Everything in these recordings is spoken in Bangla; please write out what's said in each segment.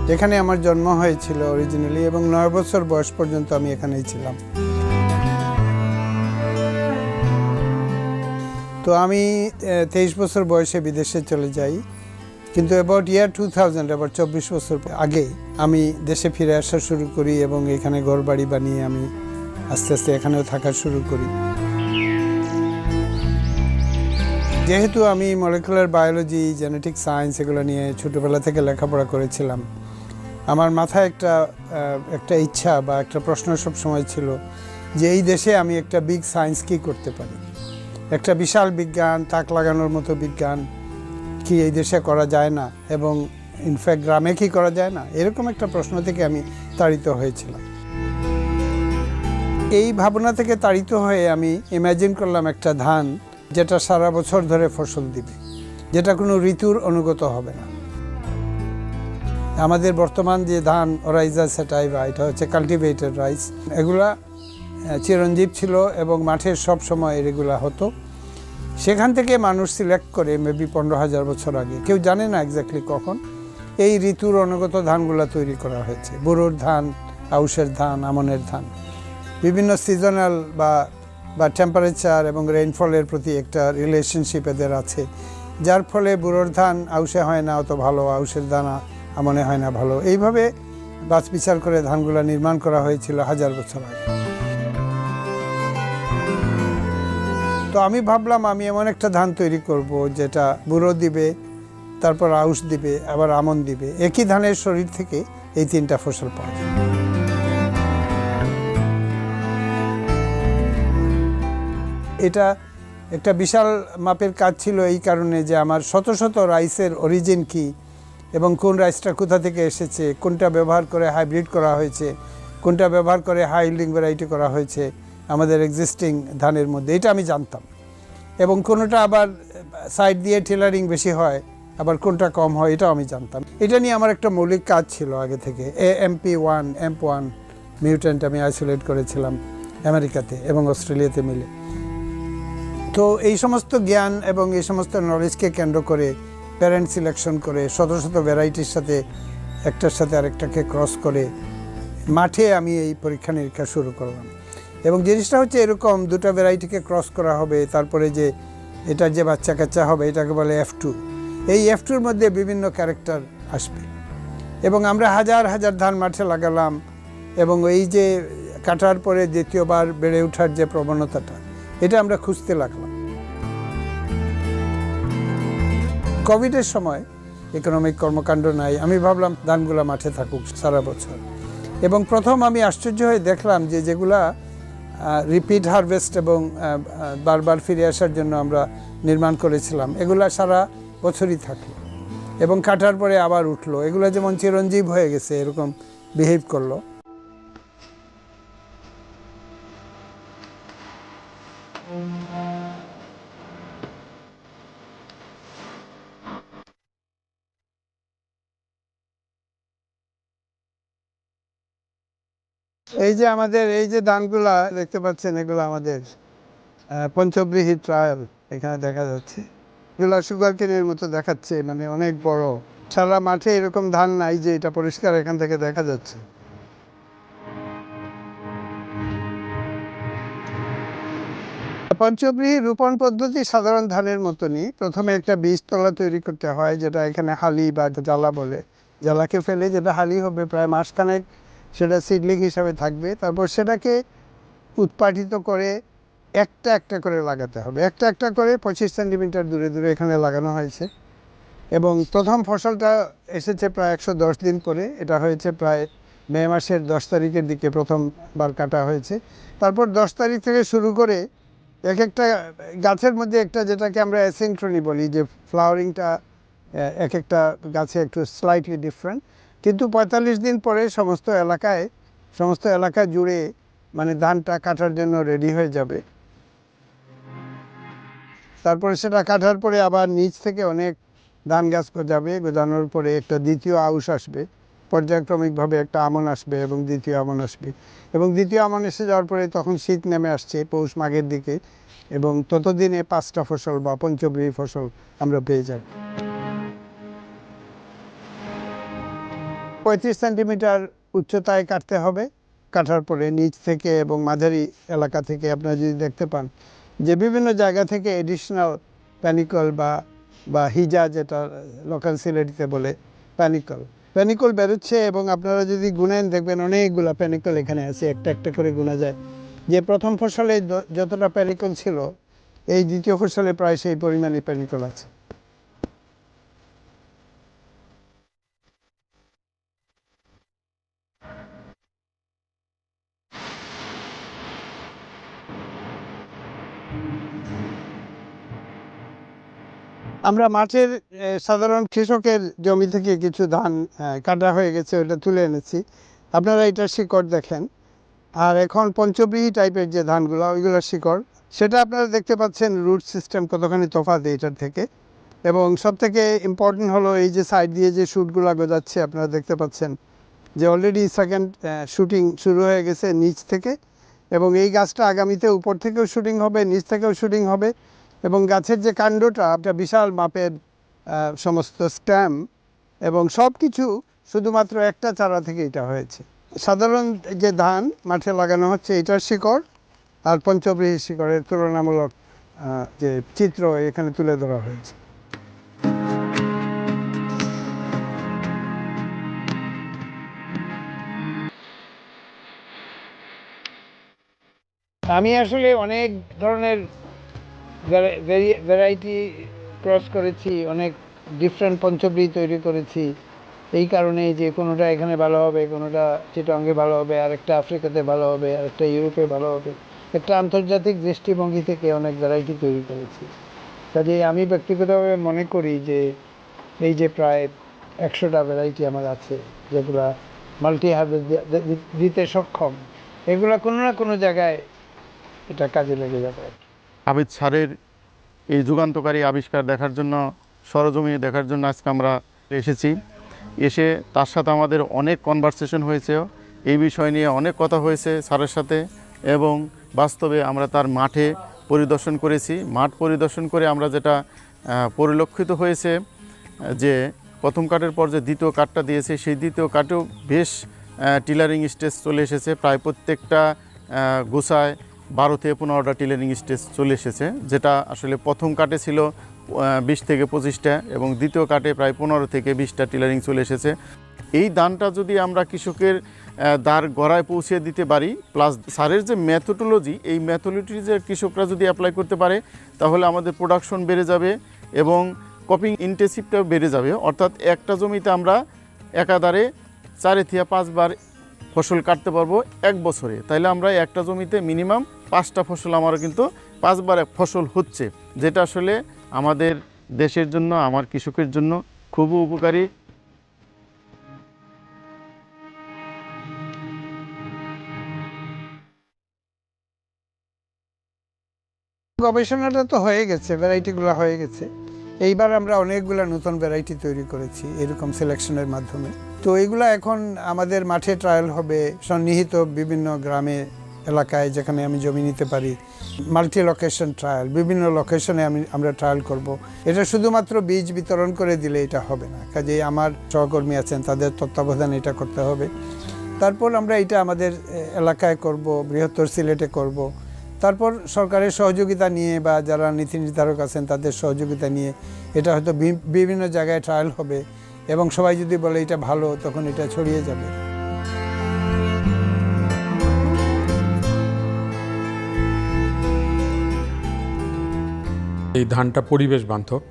যেখানে আমার জন্ম হয়েছিল অরিজিনালি, এবং 9 বছর বয়স পর্যন্ত আমি এখানেই ছিলাম। তো আমি 23 বছর বয়সে বিদেশে চলে যাই, কিন্তু অ্যাবাউট ইয়ার 2000, আবার 24 বছর আগে আমি দেশে ফিরে আসা শুরু করি এবং এখানে ঘরবাড়ি বানিয়ে আমি আস্তে আস্তে এখানেও থাকা শুরু করি। যেহেতু আমি মলিকুলার বায়োলজি, জেনেটিক সায়েন্স এগুলো নিয়ে ছোটোবেলা থেকে লেখাপড়া করেছিলাম, আমার মাথায় একটা ইচ্ছা বা একটা প্রশ্ন সব সময় ছিল যে এই দেশে আমি একটা বিগ সায়েন্স কী করতে পারি, একটা বিশাল বিজ্ঞান, তাক লাগানোর মতো বিজ্ঞান কি এই দেশে করা যায় না, এবং ইনফ্যাক্ট গ্রামে কি করা যায় না, এরকম একটা প্রশ্ন থেকে আমি তাড়িত হয়েছিলাম। এই ভাবনা থেকে তাড়িত হয়ে আমি ইমাজিন করলাম একটা ধান যেটা সারা বছর ধরে ফসল দিবে, যেটা কোনো ঋতুর অনুগত হবে না। আমাদের বর্তমান যে ধান ওরাইজা সেটাইভা, এটা হচ্ছে কাল্টিভেটেড রাইস, এগুলা চিরঞ্জীব ছিল এবং মাঠের সব সময় এগুলা হতো। সেখান থেকে মানুষ সিলেক্ট করে মেবি 15,000 বছর আগে, কেউ জানে না এক্স্যাক্টলি কখন, এই ঋতুর অনুগত ধানগুলা তৈরি করা হয়েছে। বুড়োর ধান, আউশের ধান, আমনের ধান, বিভিন্ন সিজনাল বা টেম্পারেচার এবং রেইনফলের প্রতি একটা রিলেশনশিপ এদের আছে, যার ফলে বুড়োর ধান আউশে হয় না অত ভালো, আউশের দানা আমনে হয় না ভালো। এইভাবে বাছ বিচার করে ধানগুলা নির্মাণ করা হয়েছিল 1000 বছর আগে। তো আমি ভাবলাম আমি এমন একটা ধান তৈরি করব যেটা বুড়ো দিবে, তারপর আউশ দিবে, আবার আমন দিবে। একই ধানের শরীর থেকে এই 3টা ফসল পাওয়া যায়। এটা একটা বিশাল মাপের কাজ ছিল এই কারণে যে আমার শত শত রাইসের অরিজিন কি, এবং কোন রাইসটা কোথা থেকে এসেছে, কোনটা ব্যবহার করে হাইব্রিড করা হয়েছে, কোনটা ব্যবহার করে হাই ইল্ডিং ভ্যারাইটি করা হয়েছে আমাদের এক্সিস্টিং ধানের মধ্যে, এটা আমি জানতাম। এবং কোনোটা আবার সাইড দিয়ে টেলারিং বেশি হয়, আবার কোনটা কম হয়, এটাও আমি জানতাম। এটা নিয়ে আমার একটা মৌলিক কাজ ছিল আগে থেকে। AMP1, AMP1 মিউট্যান্ট আমি আইসোলেট করেছিলাম আমেরিকাতে এবং অস্ট্রেলিয়াতে মিলে। তো এই সমস্ত জ্ঞান এবং এই সমস্ত নলেজকে কেন্দ্র করে প্যারেন্ট সিলেকশন করে শত শত ভ্যারাইটির সাথে একটার সাথে আরেকটাকে ক্রস করে মাঠে আমি এই পরীক্ষা নিরীক্ষা শুরু করলাম। এবং জিনিসটা হচ্ছে এরকম, 2টা ভ্যারাইটিকে ক্রস করা হবে, তারপরে যে এটা যে বাচ্চা কাচ্চা হবে এটাকে বলে F2। এই F2-র মধ্যে বিভিন্ন ক্যারেক্টার আসবে, এবং আমরা হাজার হাজার ধান মাঠে লাগালাম, এবং এই যে কাটার পরে দ্বিতীয়বার বেড়ে ওঠার যে প্রবণতাটা, এটা আমরা খুঁজতে লাগলাম। কোভিডের সময় ইকোনমিক কর্মকাণ্ড নাই, আমি ভাবলাম ধানগুলা মাঠে থাকুক সারা বছর। এবং প্রথম আমি আশ্চর্য হয়ে দেখলাম যে যেগুলা রিপিট হারভেস্ট এবং বারবার ফিরে আসার জন্য আমরা নির্মাণ করেছিলাম, এগুলা সারা বছরই থাকলো এবং কাটার পরে আবার উঠলো। এগুলো যেমন চিরঞ্জীব হয়ে গেছে এরকম বিহেভ করলো। এই যে আমাদের এই যে ধানগুলা দেখতে পাচ্ছেন, এগুলো আমাদের পঞ্চব্রীহি ট্রায়াল এখানে দেখা যাচ্ছে। এগুলা সুগার কেনের মতো দেখাচ্ছে, মানে অনেক বড়। সারা মাঠে এরকম ধান নাই যে এটা পরিষ্কার এখান থেকে দেখা যাচ্ছে। পঞ্চব্রীহি রোপণ পদ্ধতি সাধারণ ধানের মতনই। প্রথমে একটা বীজতলা তৈরি করতে হয়, যেটা এখানে হালি বা জ্বালা বলে। জ্বালাকে ফেলে যেটা হালি হবে প্রায় মাসখানেক, সেটা সিডলিং হিসাবে থাকবে। তারপর সেটাকে উৎপাটিত করে একটা একটা করে লাগাতে হবে, একটা একটা করে 25 সেন্টিমিটার দূরে দূরে এখানে লাগানো হয়েছে। এবং প্রথম ফসলটা এসেছে প্রায় 110 দিন পরে, এটা হয়েছে প্রায় মে মাসের 10 তারিখের দিকে প্রথমবার কাটা হয়েছে। তারপর 10 তারিখ থেকে শুরু করে এক একটা গাছের মধ্যে একটা, যেটাকে আমরা অ্যাসিনক্রনি বলি, যে ফ্লাওয়ারিংটা এক একটা গাছে একটু স্লাইটলি ডিফারেন্ট, কিন্তু 45 দিন পরে সমস্ত এলাকা জুড়ে মানে ধানটা কাটার জন্য রেডি হয়ে যাবে। তারপরে সেটা কাটার পরে আবার নিচ থেকে অনেক ধান গাছ গজাবে, গজানোর পরে একটা দ্বিতীয় আউশ আসবে, পর্যায়ক্রমিকভাবে একটা আমন আসবে এবং দ্বিতীয় আমন আসবে, এবং দ্বিতীয় আমন এসে যাওয়ার পরে তখন শীত নেমে আসছে পৌষ মাঘের দিকে, এবং ততদিনে 5টা ফসল বা পঞ্চব্রীহি ফসল আমরা পেয়ে যাব। 35 সেন্টিমিটার উচ্চতায় কাটতে হবে। কাটার পরে নিচ থেকে এবং মাঝারি এলাকা থেকে আপনারা যদি দেখতে পান যে বিভিন্ন জায়গা থেকে এডিশনাল প্যানিকল বা হিজা, যেটা লোকাল সিলেটিতে বলে প্যানিকল বেরোচ্ছে। এবং আপনারা যদি গুনেন দেখবেন অনেকগুলো প্যানিকল এখানে আছে, একটা একটা করে গোনা যায়। যে প্রথম ফসলে যতটা প্যানিকল ছিল, এই দ্বিতীয় ফসলে প্রায় সেই পরিমাণে প্যানিকল আছে। আমরা মাঠের সাধারণ কৃষকের জমি থেকে কিছু ধান কাটা হয়ে গেছে, ওটা তুলে এনেছি। আপনারা এটা শিকড় দেখেন। আর এখন পঞ্চব্রীহি টাইপের যে ধানগুলো, ওইগুলো শিকড়, সেটা আপনারা দেখতে পাচ্ছেন রুট সিস্টেম কতখানি তফাৎ এটার থেকে। এবং সবথেকে ইম্পর্টেন্ট হলো এই যে সাইড দিয়ে যে শ্যুটগুলো গজাচ্ছে, আপনারা দেখতে পাচ্ছেন যে অলরেডি সেকেন্ড শুটিং শুরু হয়ে গেছে নিচ থেকে। এবং এই গাছটা আগামীতে উপর থেকেও শুটিং হবে, নিচ থেকেও শুটিং হবে। এবং গাছের যে কাণ্ডটা একটা বিশাল মাপের, সমস্ত স্ট্যাম এবং সব কিছু শুধুমাত্র একটা চারা থেকে এটা হয়েছে। সাধারণ যে ধান মাঠে লাগানো হচ্ছে, এটার শিকড় আর পঞ্চব্রীহি শিকড়ের তুলনামূলক যে চিত্র এখানে তুলে ধরা হয়েছে। আমি আসলে অনেক ধরনের ভ্যারাইটি ক্রস করেছি, অনেক ডিফারেন্ট পঞ্চব্রীহি তৈরি করেছি। এই কারণে যে কোনোটা এখানে ভালো হবে, কোনোটা চিটাগংয়ে ভালো হবে, আরেকটা আফ্রিকাতে ভালো হবে, আরেকটা ইউরোপে ভালো হবে। একটা আন্তর্জাতিক দৃষ্টিভঙ্গি থেকে অনেক ভ্যারাইটি তৈরি করেছি। কাজেই আমি ব্যক্তিগতভাবে মনে করি যে এই যে প্রায় 100টা ভ্যারাইটি আমার আছে, যেগুলা মাল্টি হারভেস্ট দিতে সক্ষম, এগুলা কোনো না কোনো জায়গায় এটা কাজে লেগে যাবে। আবিদ স্যারের এই যুগান্তকারী আবিষ্কার দেখার জন্য, সরজমিনে দেখার জন্য আজকে আমরা এসেছি। এসে তার সাথে আমাদের অনেক কনভারসেশন হয়েছে, এই বিষয় নিয়ে অনেক কথা হয়েছে স্যারের সাথে। এবং বাস্তবে আমরা তার মাঠে পরিদর্শন করেছি। মাঠ পরিদর্শন করে আমরা যেটা পরিলক্ষিত হয়েছে যে প্রথম কাটের পর যে দ্বিতীয় কাটটা দিয়েছে, সেই দ্বিতীয় কাটেও বেশ টিলারিং স্টেজ চলে এসেছে। প্রায় প্রত্যেকটা গোছায় 12 থেকে 15টা টিলারিং স্টেজ চলে এসেছে, যেটা আসলে প্রথম কাটে ছিল 20 থেকে 25টা এবং দ্বিতীয় কাটে প্রায় 15 থেকে 20টা টিলারিং চলে এসেছে। এই দানটা যদি আমরা কৃষকের দ্বার গড়ায় পৌঁছে দিতে পারি, প্লাস সারের যে মেথোডোলজি, এই মেথোডোলজি যে কৃষকরা যদি অ্যাপ্লাই করতে পারে, তাহলে আমাদের প্রোডাকশন বেড়ে যাবে এবং কপিং ইন্টেন্সিভটাও বেড়ে যাবে। অর্থাৎ একটা জমিতে আমরা একাধারে 4 থেকে 5 বার ফসল কাটতে পারবো এক বছরে। তাইলে আমরা একটা জমিতে মিনিমাম 5টা ফসল আমার কিন্তু 5 বার ফসল হচ্ছে, যেটা আসলে আমাদের দেশের জন্য, আমার কৃষকের জন্য খুব উপকারী। গবেষণাটা তো হয়ে গেছে, ভ্যারাইটিগুলো হয়ে গেছে। এইবার আমরা অনেকগুলো নতুন ভ্যারাইটি তৈরি করেছি এরকম সিলেকশনের মাধ্যমে। তো এইগুলো এখন আমাদের মাঠে ট্রায়াল হবে, সন্নিহিত বিভিন্ন গ্রামে এলাকায় যেখানে আমি জমি নিতে পারি। মাল্টি লোকেশন ট্রায়াল, বিভিন্ন লোকেশনে আমরা ট্রায়াল করব। এটা শুধুমাত্র বীজ বিতরণ করে দিলে এটা হবে না, কাজেই আমার সহকর্মী আছেন, তাদের তত্ত্বাবধানে এটা করতে হবে। তারপর আমরা এটা আমাদের এলাকায় করব, বৃহত্তর সিলেটে করব। তারপর সরকারের সহযোগিতা নিয়ে বা যারা নীতি নির্ধারক আছেন তাদের সহযোগিতা নিয়ে এটা হয়তো বিভিন্ন জায়গায় ট্রায়াল হবে এবং সবাই যদি বলে এটা ভালো, তখন এটা ছড়িয়ে যাবে। এই ধানটা পরিবেশ বান্ধব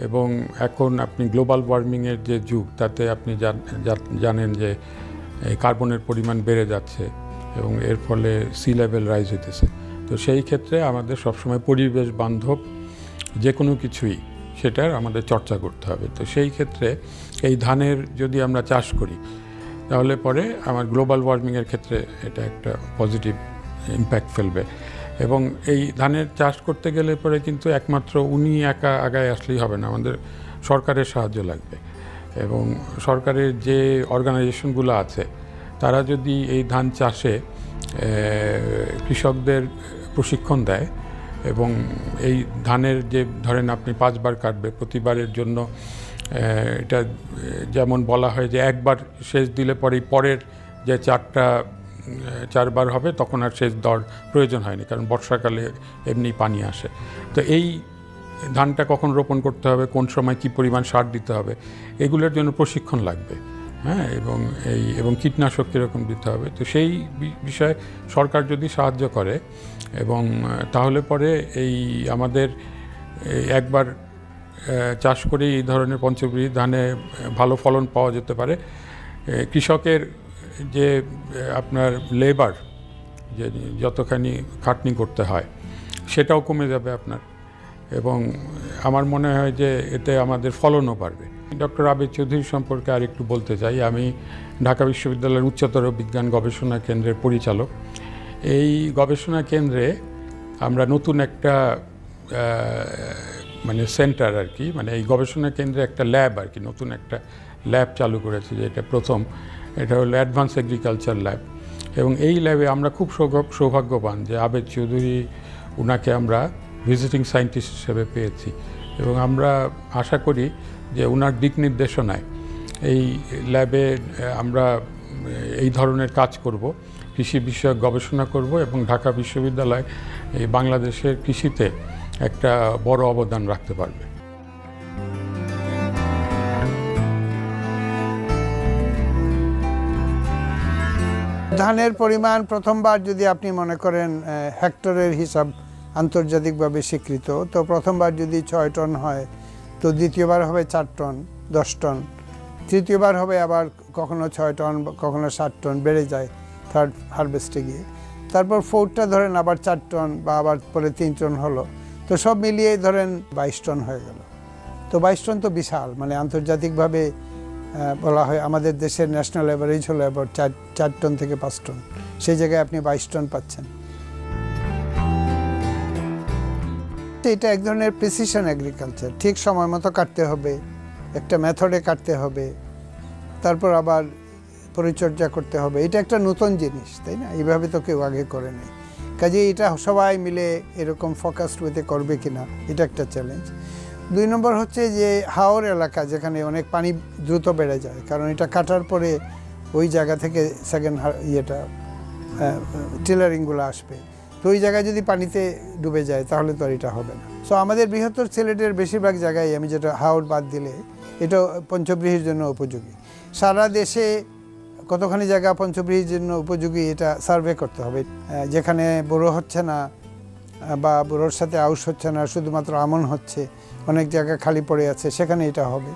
এবং এখন আপনি গ্লোবাল ওয়ার্মিংয়ের যে যুগ, তাতে আপনি জানেন যে কার্বনের পরিমাণ বেড়ে যাচ্ছে এবং এর ফলে সি লেভেল রাইজ হইতেছে। তো সেই ক্ষেত্রে আমাদের সবসময় পরিবেশ বান্ধব যে কোনো কিছুই সেটার আমাদের চর্চা করতে হবে। তো সেই ক্ষেত্রে এই ধানের যদি আমরা চাষ করি, তাহলে পরে আমার গ্লোবাল ওয়ার্মিংয়ের ক্ষেত্রে এটা একটা পজিটিভ ইম্প্যাক্ট ফেলবে। এবং এই ধানের চাষ করতে গেলে পরে কিন্তু একমাত্র উনি একা আগায় আসলেই হবে না, আমাদের সরকারের সাহায্য লাগবে। এবং সরকারের যে অর্গানাইজেশনগুলো আছে, তারা যদি এই ধান চাষে কৃষকদের প্রশিক্ষণ দেয় এবং এই ধানের যে ধরেন আপনি 5 বার কাটবে, প্রতিবারের জন্য এটা যেমন বলা হয় যে একবার সেচ দিলে পরের যে চারবার হবে তখন আর সেচ দেওয়ার প্রয়োজন হয়নি, কারণ বর্ষাকালে এমনি পানি আসে। তো এই ধানটা কখন রোপণ করতে হবে, কোন সময় কি পরিমাণ সার দিতে হবে, এগুলোর জন্য প্রশিক্ষণ লাগবে, হ্যাঁ, এবং কীটনাশক কীরকম দিতে হবে। তো সেই বিষয়ে সরকার যদি সাহায্য করে এবং তাহলে পরে এই আমাদের একবার চাষ করে এই ধরনের পঞ্চব্রীহি ধানে ভালো ফলন পাওয়া যেতে পারে। কৃষকের যে আপনার লেবার যে যতখানি খাটনি করতে হয় সেটাও কমে যাবে আপনার, এবং আমার মনে হয় যে এতে আমাদের ফলনও বাড়বে। ডক্টর আবেদ চৌধুরী সম্পর্কে আর একটু বলতে চাই। আমি ঢাকা বিশ্ববিদ্যালয়ের উচ্চতর বিজ্ঞান গবেষণা কেন্দ্রের পরিচালক। এই গবেষণা কেন্দ্রে আমরা নতুন একটা মানে সেন্টার আর কি, মানে এই গবেষণা কেন্দ্রে একটা ল্যাব আর কি, নতুন একটা ল্যাব চালু করেছে, যেটা প্রথম। এটা হলো অ্যাডভান্স এগ্রিকালচার ল্যাব। এবং এই ল্যাবে আমরা খুব সৌভাগ্যবান যে আবেদ চৌধুরী, ওনাকে আমরা ভিজিটিং সায়েন্টিস্ট হিসেবে পেয়েছি, এবং আমরা আশা করি যে ওনার দিক নির্দেশনায় এই ল্যাবে আমরা এই ধরনের কাজ করব, কৃষি বিষয়ক গবেষণা করব, এবং ঢাকা বিশ্ববিদ্যালয় এই বাংলাদেশের কৃষিতে একটা বড় অবদান রাখতে পারবে। ধানের পরিমাণ প্রথমবার যদি আপনি মনে করেন হেক্টরের হিসাব আন্তর্জাতিকভাবে স্বীকৃত, তো প্রথমবার যদি 6 টন হয়, তো দ্বিতীয়বার হবে 4 টন 10 টন, তৃতীয়বার হবে আবার কখনো 6 টন, কখনো 7 টন, বেড়ে যায় থার্ড হারভেস্টে গিয়ে। তারপর ফোর্থটা ধরেন আবার 4 টন, বা আবার পরে 3 টন হলো, তো সব মিলিয়ে ধরেন 22 টন হয়ে গেল। তো 22 টন তো বিশাল, মানে আন্তর্জাতিকভাবে বলা হয় আমাদের দেশের ন্যাশনাল অ্যাভারেজ হলো আবার 4 টন থেকে 5 টন, সেই জায়গায় আপনি 22 টন পাচ্ছেন। এটা এক ধরনের প্রিসিশন এগ্রিকালচার, ঠিক সময় মতো কাটতে হবে, একটা মেথডে কাটতে হবে, তারপর আবার পরিচর্যা করতে হবে। এটা একটা নতুন জিনিস, তাই না? এইভাবে তো কেউ আগে করেনি। কাজে এটা সবাই মিলে এরকম ফোকাসড ওয়েতে করবে কিনা, এটা একটা চ্যালেঞ্জ। 2 নম্বর হচ্ছে যে হাওর এলাকা, যেখানে অনেক পানি দ্রুত বেড়ে যায়, কারণ এটা কাটার পরে ওই জায়গা থেকে সেকেন্ড টিলারিংগুলো আসবে, তো ওই জায়গায় যদি পানিতে ডুবে যায় তাহলে তো আর এটা হবে না। সো আমাদের বৃহত্তর সিলেটের বেশিরভাগ জায়গায়, আমি যেটা হাওর বাদ দিলে, এটা পঞ্চব্রীহির জন্য উপযোগী। সারা দেশে কতখানি জায়গা পঞ্চব্রীহির জন্য উপযোগী এটা সার্ভে করতে হবে। যেখানে বোরো হচ্ছে না, বা বোরোর সাথে আউশ হচ্ছে না, শুধুমাত্র আমন হচ্ছে, অনেক জায়গা খালি পড়ে আছে, সেখানে এটা হবে।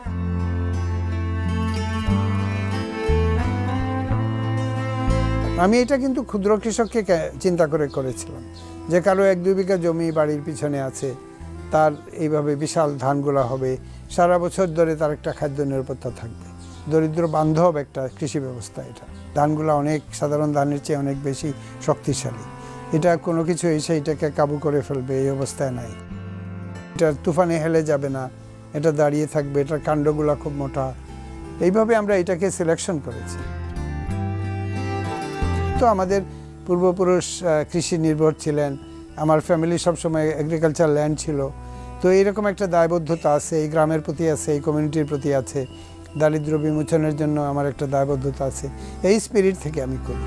আমি এটা কিন্তু ক্ষুদ্র কৃষককে চিন্তা করে করেছিলাম, যে কারো 1-2 বিঘা জমি বাড়ির পিছনে আছে, তার এইভাবে বিশাল ধানগুলো হবে, সারা বছর ধরে তার একটা খাদ্য নিরাপত্তা থাকবে, দরিদ্র বান্ধব একটা কৃষি ব্যবস্থা। এটা ধানগুলো অনেক সাধারণ ধানের চেয়ে অনেক বেশি শক্তিশালী, এটা কোনো কিছু এসে এটাকে কাবু করে ফেলবে এই অবস্থায় নাই। এটা তুফানে হেলে যাবে না, এটা দাঁড়িয়ে থাকবে, এটার কাণ্ডগুলো খুব মোটা। এইভাবে আমরা এটাকে সিলেকশন করেছি। তো আমাদের পূর্বপুরুষ কৃষি নির্ভর ছিলেন, আমার ফ্যামিলি সবসময় এগ্রিকালচার ল্যান্ড ছিল, তো এইরকম একটা দায়বদ্ধতা আছে, এই গ্রামের প্রতি আছে, এই কমিউনিটির প্রতি আছে, দারিদ্র্য বিমোচনের জন্য আমার একটা দায়বদ্ধতা আছে। এই স্পিরিট থেকে আমি করি।